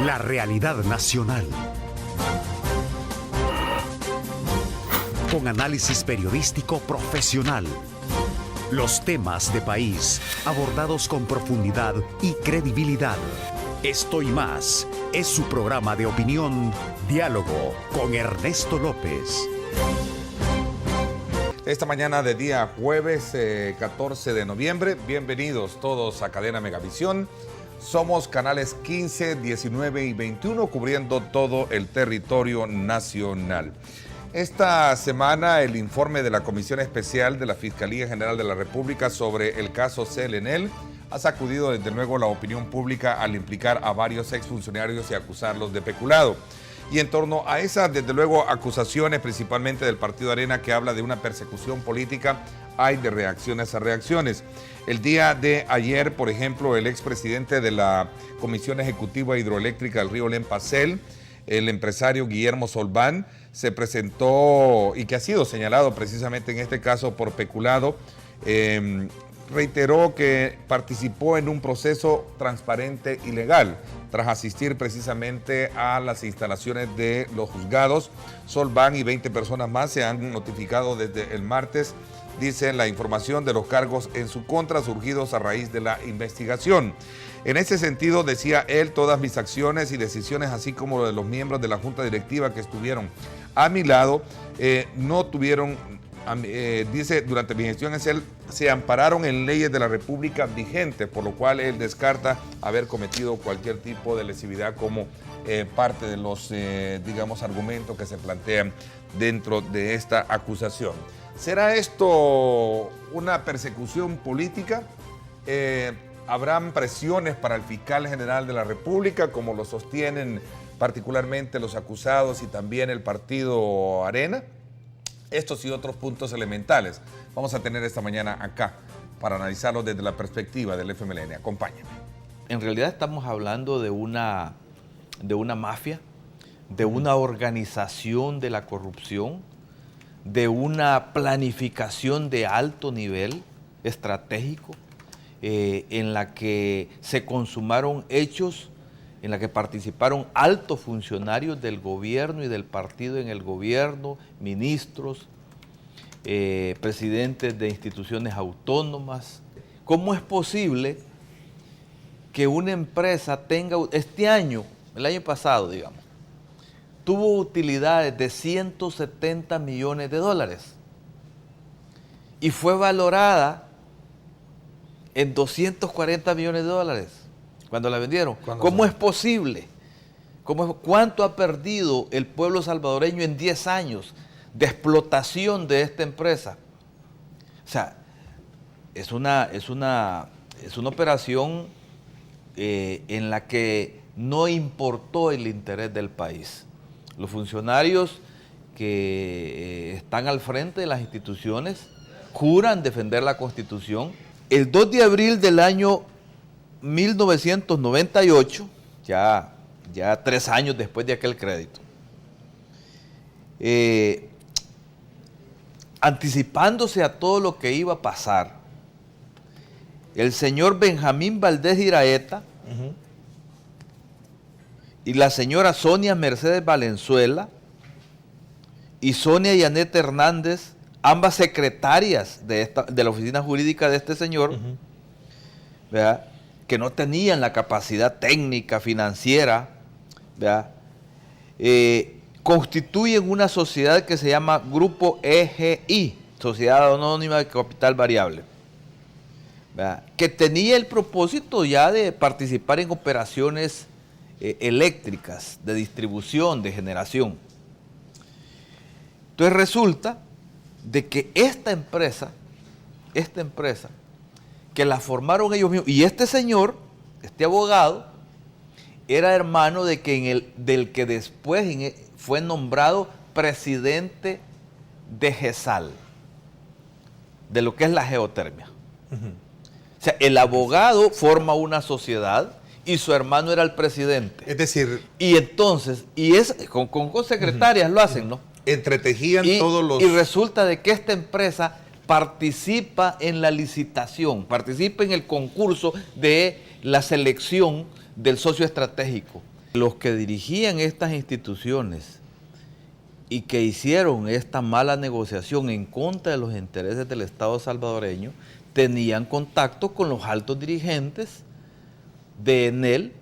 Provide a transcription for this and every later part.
La realidad nacional. Con análisis periodístico profesional. Los temas de país abordados con profundidad y credibilidad. Esto y más es su programa de opinión, Diálogo con Ernesto López. Esta mañana de día jueves 14 de noviembre, bienvenidos todos a Cadena Megavisión. Somos canales 15, 19 y 21 cubriendo todo el territorio nacional. Esta semana el informe de la Comisión Especial de la Fiscalía General de la República sobre el caso CELENEL ha sacudido desde luego la opinión pública al implicar a varios exfuncionarios y acusarlos de peculado. Y en torno a esas, desde luego, acusaciones principalmente del Partido Arena que habla de una persecución política, hay de reacciones a reacciones. El día de ayer, por ejemplo, el expresidente de la Comisión Ejecutiva Hidroeléctrica del Río Lempacel, el empresario Guillermo Solván, se presentó y que ha sido señalado precisamente en este caso por peculado, reiteró que participó en un proceso transparente y legal tras asistir precisamente a las instalaciones de los juzgados. Solván y 20 personas más se han notificado desde el martes, dice la información de los cargos en su contra surgidos a raíz de la investigación. En ese sentido, decía él, todas mis acciones y decisiones, así como de los miembros de la Junta Directiva que estuvieron a mi lado, no tuvieron, dice, durante mi gestión se ampararon en leyes de la República vigentes, por lo cual él descarta haber cometido cualquier tipo de lesividad como parte de los, digamos, argumentos que se plantean dentro de esta acusación. ¿Será esto una persecución política? ¿Habrán presiones para el fiscal general de la República, como lo sostienen particularmente los acusados y también el partido Arena? Estos y otros puntos elementales vamos a tener esta mañana acá para analizarlos desde la perspectiva del FMLN. Acompáñenme. En realidad estamos hablando de una mafia, de una organización de la corrupción, de una planificación de alto nivel estratégico, en la que se consumaron hechos, en la que participaron altos funcionarios del gobierno y del partido en el gobierno, ministros, presidentes de instituciones autónomas. ¿Cómo es posible que una empresa tenga, este año, el año pasado, digamos, tuvo utilidades de 170 millones de dólares y fue valorada en 240 millones de dólares cuando la vendieron? ¿Cómo es posible? ¿Cuánto ha perdido el pueblo salvadoreño en 10 años de explotación de esta empresa? O sea, es una operación en la que no importó el interés del país. Los funcionarios que están al frente de las instituciones juran defender la Constitución. El 2 de abril del año 1998, ya 3 años después de aquel crédito, anticipándose a todo lo que iba a pasar, el señor Benjamín Valdés Iraeta y la señora Sonia Mercedes Valenzuela y Sonia Yanet Hernández, ambas secretarias de la oficina jurídica de este señor, ¿verdad?, que no tenían la capacidad técnica, financiera, ¿verdad?, constituyen una sociedad que se llama Grupo EGI, Sociedad Anónima de Capital Variable, ¿verdad?, que tenía el propósito ya de participar en operaciones eléctricas, de distribución, de generación. Entonces resulta de que esta empresa, que la formaron ellos mismos, y este señor, este abogado, era hermano del que después fue nombrado presidente de GESAL, de lo que es la geotermia. O sea, el abogado forma una sociedad y su hermano era el presidente. Es decir... Y entonces, con secretarias lo hacen, ¿no? Entretejían todos los... Y resulta de que esta empresa participa en la licitación, participa en el concurso de la selección del socio estratégico. Los que dirigían estas instituciones y que hicieron esta mala negociación en contra de los intereses del Estado salvadoreño tenían contacto con los altos dirigentes de Enel,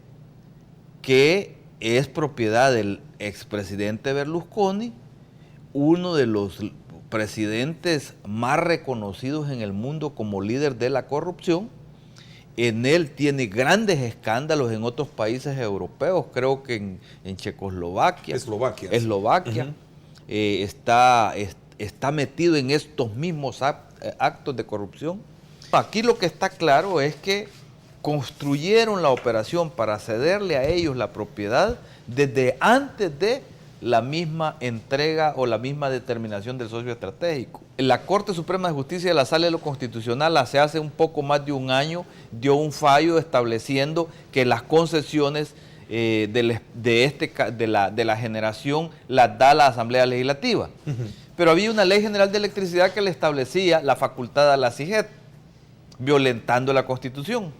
que es propiedad del expresidente Berlusconi, uno de los presidentes más reconocidos en el mundo como líder de la corrupción. Enel tiene grandes escándalos en otros países europeos, creo que en Checoslovaquia. Eslovaquia. Uh-huh. Está metido en estos mismos actos de corrupción. Aquí lo que está claro es que construyeron la operación para cederle a ellos la propiedad desde antes de la misma entrega o la misma determinación del socio estratégico. La Corte Suprema de Justicia de la Sala de lo Constitucional hace un poco más de un año dio un fallo estableciendo que las concesiones de la generación las da la Asamblea Legislativa. Uh-huh. Pero había una Ley General de Electricidad que le establecía la facultad a la CIGET, violentando la Constitución.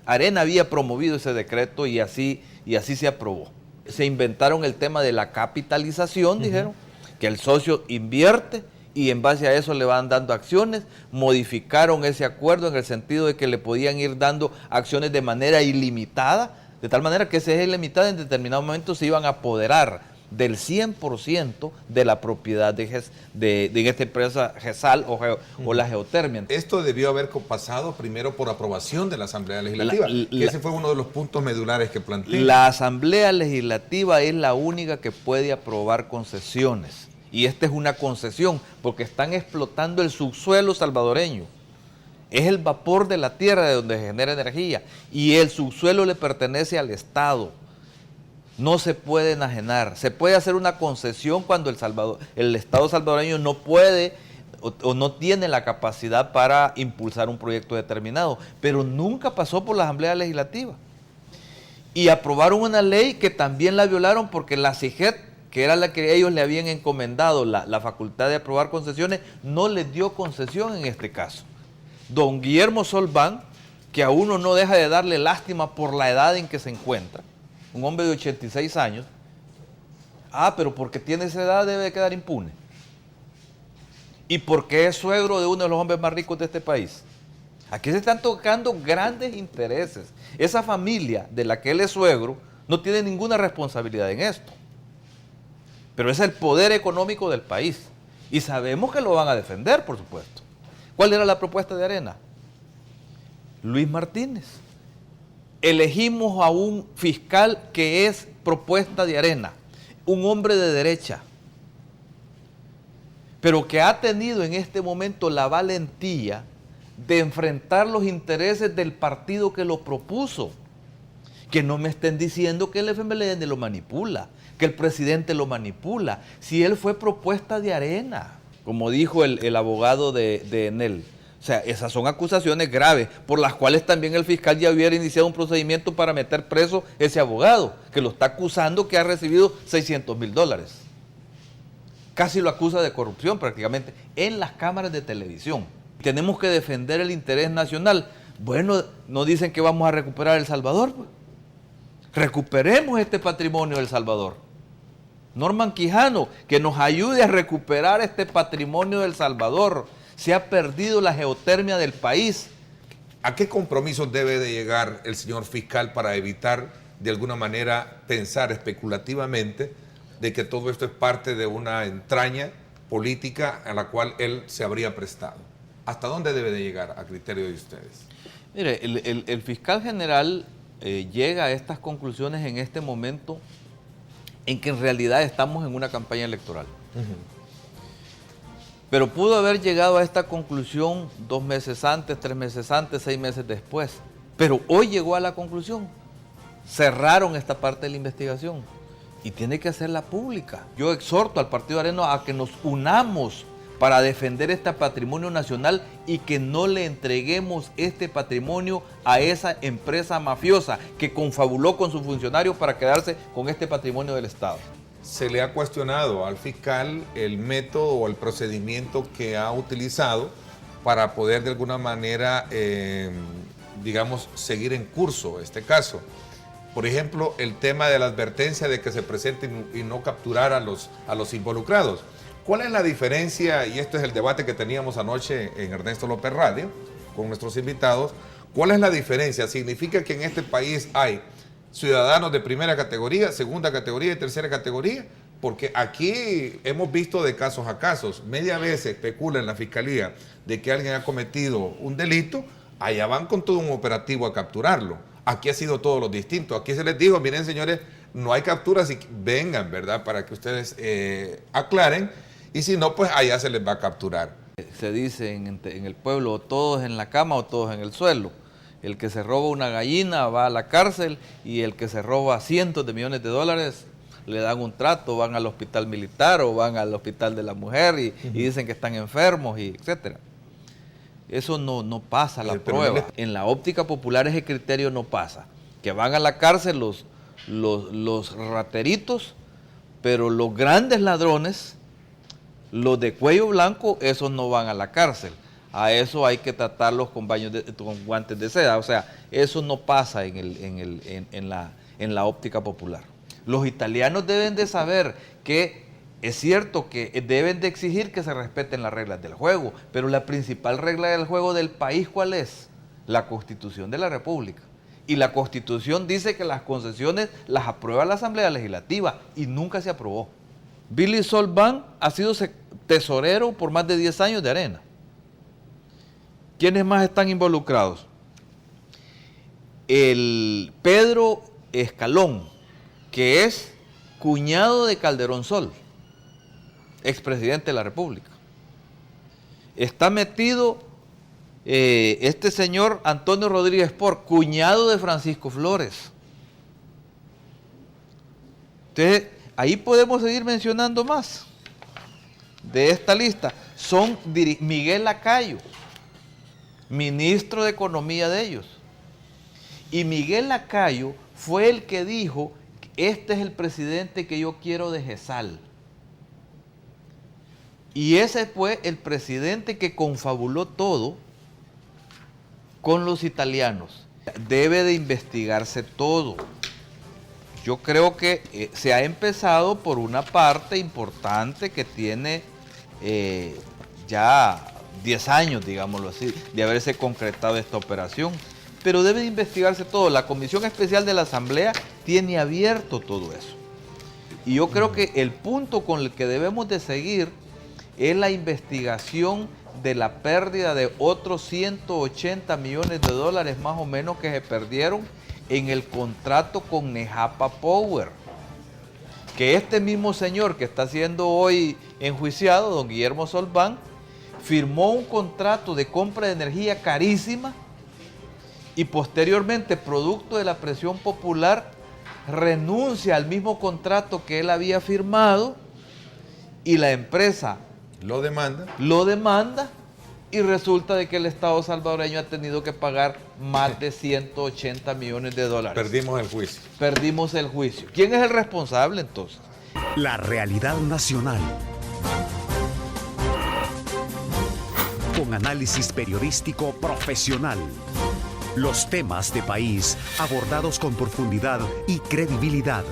Arena había promovido ese decreto y así se aprobó. Se inventaron el tema de la capitalización, uh-huh. Dijeron, que el socio invierte y en base a eso le van dando acciones. Modificaron ese acuerdo en el sentido de que le podían ir dando acciones de manera ilimitada, de tal manera que esa es ilimitada, en determinado momento se iban a apoderar del 100% de la propiedad de esta empresa GESAL o la geotermia. Esto debió haber pasado primero por aprobación de la Asamblea Legislativa, que ese fue uno de los puntos medulares que planteé. La Asamblea Legislativa es la única que puede aprobar concesiones, y esta es una concesión, porque están explotando el subsuelo salvadoreño. Es el vapor de la tierra de donde se genera energía, y el subsuelo le pertenece al Estado. No se puede enajenar. Se puede hacer una concesión cuando el Estado salvadoreño no puede o no tiene la capacidad para impulsar un proyecto determinado, pero nunca pasó por la Asamblea Legislativa. Y aprobaron una ley que también la violaron porque la CIGET, que era la que ellos le habían encomendado la facultad de aprobar concesiones, no les dio concesión en este caso. Don Guillermo Solván, que a uno no deja de darle lástima por la edad en que se encuentra, un hombre de 86 años, pero porque tiene esa edad debe de quedar impune. ¿Y porque es suegro de uno de los hombres más ricos de este país? Aquí se están tocando grandes intereses. Esa familia de la que él es suegro no tiene ninguna responsabilidad en esto. Pero es el poder económico del país. Y sabemos que lo van a defender, por supuesto. ¿Cuál era la propuesta de Arena? Luis Martínez. Elegimos a un fiscal que es propuesta de Arena, un hombre de derecha, pero que ha tenido en este momento la valentía de enfrentar los intereses del partido que lo propuso. Que no me estén diciendo que el FMLN lo manipula, que el presidente lo manipula, si él fue propuesta de Arena, como dijo el abogado de Enel. O sea, esas son acusaciones graves, por las cuales también el fiscal ya hubiera iniciado un procedimiento para meter preso ese abogado, que lo está acusando que ha recibido $600,000. Casi lo acusa de corrupción prácticamente, en las cámaras de televisión. Tenemos que defender el interés nacional. Bueno, no dicen que vamos a recuperar El Salvador, pues. Recuperemos este patrimonio del Salvador. Norman Quijano, que nos ayude a recuperar este patrimonio del Salvador. Se ha perdido la geotermia del país. ¿A qué compromisos debe de llegar el señor fiscal para evitar, de alguna manera, pensar especulativamente de que todo esto es parte de una entraña política a la cual él se habría prestado? ¿Hasta dónde debe de llegar, a criterio de ustedes? Mire, el fiscal general llega a estas conclusiones en este momento en que en realidad estamos en una campaña electoral. Uh-huh. Pero pudo haber llegado a esta conclusión 2 meses antes, 3 meses antes, 6 meses después. Pero hoy llegó a la conclusión. Cerraron esta parte de la investigación y tiene que hacerla pública. Yo exhorto al Partido Arena a que nos unamos para defender este patrimonio nacional y que no le entreguemos este patrimonio a esa empresa mafiosa que confabuló con sus funcionarios para quedarse con este patrimonio del Estado. Se le ha cuestionado al fiscal el método o el procedimiento que ha utilizado para poder de alguna manera, digamos, seguir en curso este caso. Por ejemplo, el tema de la advertencia de que se presenten y no capturar a los involucrados. ¿Cuál es la diferencia? Y este es el debate que teníamos anoche en Ernesto López Radio con nuestros invitados. ¿Cuál es la diferencia? ¿Significa que en este país hay ciudadanos de primera categoría, segunda categoría y tercera categoría? Porque aquí hemos visto de casos a casos. Media vez se especula en la fiscalía de que alguien ha cometido un delito, allá van con todo un operativo a capturarlo. Aquí ha sido todo lo distinto. Aquí se les dijo, miren señores, no hay capturas y vengan, ¿verdad? Para que ustedes aclaren. Y si no, pues allá se les va a capturar. Se dice en el pueblo, todos en la cama o todos en el suelo. El que se roba una gallina va a la cárcel y el que se roba cientos de millones de dólares le dan un trato, van al hospital militar o van al hospital de la mujer y dicen que están enfermos, y etcétera. Eso no pasa la prueba. En la óptica popular ese criterio no pasa. Que van a la cárcel los rateritos, pero los grandes ladrones, los de cuello blanco, esos no van a la cárcel. A eso hay que tratarlos con guantes de seda. O sea, eso no pasa en la óptica popular. Los italianos deben de saber que es cierto que deben de exigir que se respeten las reglas del juego, pero la principal regla del juego del país, ¿cuál es? La Constitución de la República. Y la Constitución dice que las concesiones las aprueba la Asamblea Legislativa y nunca se aprobó. Billy Solván ha sido tesorero por más de 10 años de Arena. ¿Quiénes más están involucrados? El Pedro Escalón, que es cuñado de Calderón Sol, expresidente de la República. Está metido este señor Antonio Rodríguez Por, cuñado de Francisco Flores. Entonces, ahí podemos seguir mencionando más de esta lista. Son Miguel Lacayo, ministro de Economía de ellos. Y Miguel Lacayo fue el que dijo: este es el presidente que yo quiero de GESAL. Y ese fue el presidente que confabuló todo con los italianos. Debe de investigarse todo. Yo creo que se ha empezado por una parte importante que tiene ya 10 años, digámoslo así, de haberse concretado esta operación. Pero debe de investigarse todo. La Comisión Especial de la Asamblea tiene abierto todo eso. Y yo creo que el punto con el que debemos de seguir es la investigación de la pérdida de otros 180 millones de dólares más o menos que se perdieron en el contrato con Nejapa Power. Que este mismo señor que está siendo hoy enjuiciado, don Guillermo Solván, firmó un contrato de compra de energía carísima y posteriormente, producto de la presión popular, renuncia al mismo contrato que él había firmado y la empresa lo demanda y resulta de que el Estado salvadoreño ha tenido que pagar más de 180 millones de dólares. Perdimos el juicio. Perdimos el juicio. ¿Quién es el responsable entonces? La realidad nacional. Con análisis periodístico profesional. Los temas de país abordados con profundidad y credibilidad.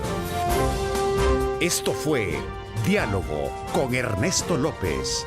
Esto fue Diálogo con Ernesto López.